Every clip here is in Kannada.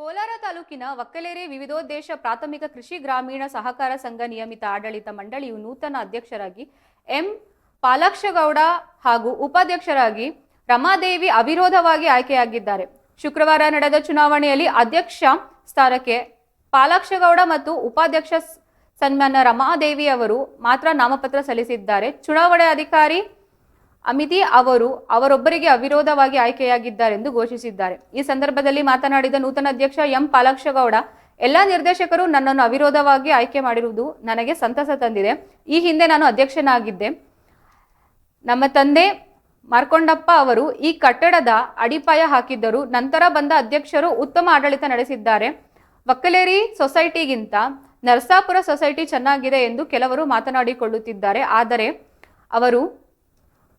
ಕೋಲಾರ ತಾಲೂಕಿನ ವಕ್ಕಲೇರಿ ವಿವಿಧೋದ್ದೇಶ ಪ್ರಾಥಮಿಕ ಕೃಷಿ ಗ್ರಾಮೀಣ ಸಹಕಾರ ಸಂಘ ನಿಯಮಿತ ಆಡಳಿತ ಮಂಡಳಿಯು ನೂತನ ಅಧ್ಯಕ್ಷರಾಗಿ ಎಂ ಪಾಲಾಕ್ಷಗೌಡ ಹಾಗೂ ಉಪಾಧ್ಯಕ್ಷರಾಗಿ ರಮಾದೇವಿ ಅವಿರೋಧವಾಗಿ ಆಯ್ಕೆಯಾಗಿದ್ದಾರೆ. ಶುಕ್ರವಾರ ನಡೆದ ಚುನಾವಣೆಯಲ್ಲಿ ಅಧ್ಯಕ್ಷ ಸ್ಥಾನಕ್ಕೆ ಪಾಲಾಕ್ಷಗೌಡ ಮತ್ತು ಉಪಾಧ್ಯಕ್ಷ ಸನ್ಮಾನ್ಯ ರಮಾದೇವಿ ಅವರು ಮಾತ್ರ ನಾಮಪತ್ರ ಸಲ್ಲಿಸಿದ್ದಾರೆ. ಚುನಾವಣೆ ಅಧಿಕಾರಿ ಅಮಿತಿ ಅವರೊಬ್ಬರಿಗೆ ಅವಿರೋಧವಾಗಿ ಆಯ್ಕೆಯಾಗಿದ್ದಾರೆಂದು ಘೋಷಿಸಿದ್ದಾರೆ. ಈ ಸಂದರ್ಭದಲ್ಲಿ ಮಾತನಾಡಿದ ನೂತನ ಅಧ್ಯಕ್ಷ ಎಂ ಪಾಲಾಕ್ಷಗೌಡ, ಎಲ್ಲ ನಿರ್ದೇಶಕರು ನನ್ನನ್ನು ಅವಿರೋಧವಾಗಿ ಆಯ್ಕೆ ಮಾಡಿರುವುದು ನನಗೆ ಸಂತಸ ತಂದಿದೆ. ಈ ಹಿಂದೆ ನಾನು ಅಧ್ಯಕ್ಷನಾಗಿದ್ದೆ. ನಮ್ಮ ತಂದೆ ಮಾರ್ಕೊಂಡಪ್ಪ ಅವರು ಈ ಕಟ್ಟಡದ ಅಡಿಪಾಯ ಹಾಕಿದ್ದರು. ನಂತರ ಬಂದ ಅಧ್ಯಕ್ಷರು ಉತ್ತಮ ಆಡಳಿತ ನಡೆಸಿದ್ದಾರೆ. ವಕ್ಕಲೇರಿ ಸೊಸೈಟಿಗಿಂತ ನರಸಾಪುರ ಸೊಸೈಟಿ ಚೆನ್ನಾಗಿದೆ ಎಂದು ಕೆಲವರು ಮಾತನಾಡಿಕೊಳ್ಳುತ್ತಿದ್ದಾರೆ. ಆದರೆ ಅವರು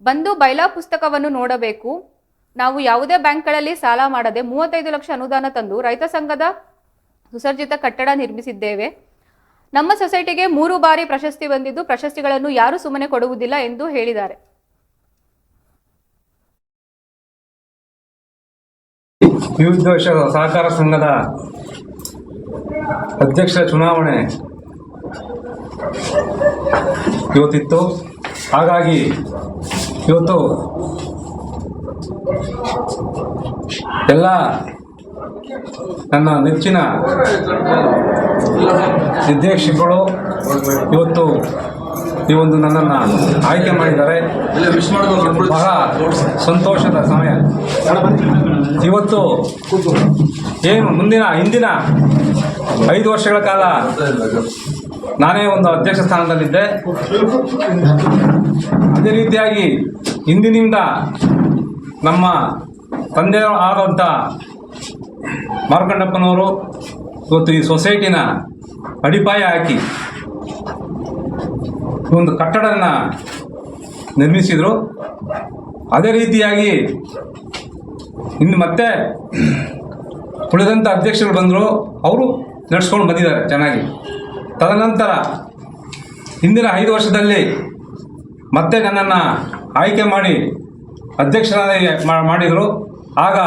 ಬಂದು ಬೈಲಾ ಪುಸ್ತಕವನ್ನು ನೋಡಬೇಕು. ನಾವು ಯಾವುದೇ ಬ್ಯಾಂಕ್ಗಳಲ್ಲಿ ಸಾಲ ಮಾಡದೆ 35 ಲಕ್ಷ ಅನುದಾನ ತಂದು ರೈತ ಸಂಘದ ಸುಸಜ್ಜಿತ ಕಟ್ಟಡ ನಿರ್ಮಿಸಿದ್ದೇವೆ. ನಮ್ಮ ಸೊಸೈಟಿಗೆ 3 ಬಾರಿ ಪ್ರಶಸ್ತಿ ಬಂದಿದ್ದು, ಪ್ರಶಸ್ತಿಗಳನ್ನು ಯಾರು ಸುಮ್ಮನೆ ಕೊಡುವುದಿಲ್ಲ ಎಂದು ಹೇಳಿದ್ದಾರೆ. ವಿವಿಧೋದ್ದೇಶ ಸಹಕಾರ ಸಂಘದ ಅಧ್ಯಕ್ಷ ಚುನಾವಣೆ ಇವತ್ತಿತ್ತು. ಹಾಗಾಗಿ ಇವತ್ತು ಎಲ್ಲ ನನ್ನ ನೆಚ್ಚಿನ ನಿರ್ದೇಶಕರು ಇವತ್ತು ಈ ಒಂದು ನನ್ನನ್ನು ಆಯ್ಕೆ ಮಾಡಿದ್ದಾರೆ. ಬಹಳ ಸಂತೋಷದ ಸಮಯ. ಇವತ್ತು ಏನು ಹಿಂದಿನ 5 ವರ್ಷಗಳ ಕಾಲ ನಾನೇ ಒಂದು ಅಧ್ಯಕ್ಷ ಸ್ಥಾನದಲ್ಲಿದ್ದೆ. ಅದೇ ರೀತಿಯಾಗಿ ಇಂದಿನಿಂದ ನಮ್ಮ ತಂದೆ ಆದಂಥ ಮಾರ್ಕಂಡಪ್ಪನವರು ಇವತ್ತು ಈ ಸೊಸೈಟಿನ ಅಡಿಪಾಯ ಹಾಕಿ ಒಂದು ಕಟ್ಟಡನ ನಿರ್ಮಿಸಿದರು. ಅದೇ ರೀತಿಯಾಗಿ ಇನ್ನು ಮತ್ತೆ ಉಳಿದಂಥ ಅಧ್ಯಕ್ಷರು ಬಂದರು, ಅವರು ನಡೆಸ್ಕೊಂಡು ಬಂದಿದ್ದಾರೆ ಚೆನ್ನಾಗಿ. ತದನಂತರ ಹಿಂದಿನ 5 ವರ್ಷದಲ್ಲಿ ಮತ್ತೆ ನನ್ನನ್ನು ಆಯ್ಕೆ ಮಾಡಿ ಅಧ್ಯಕ್ಷರಾಗಿ ಮಾಡಿದರು. ಆಗ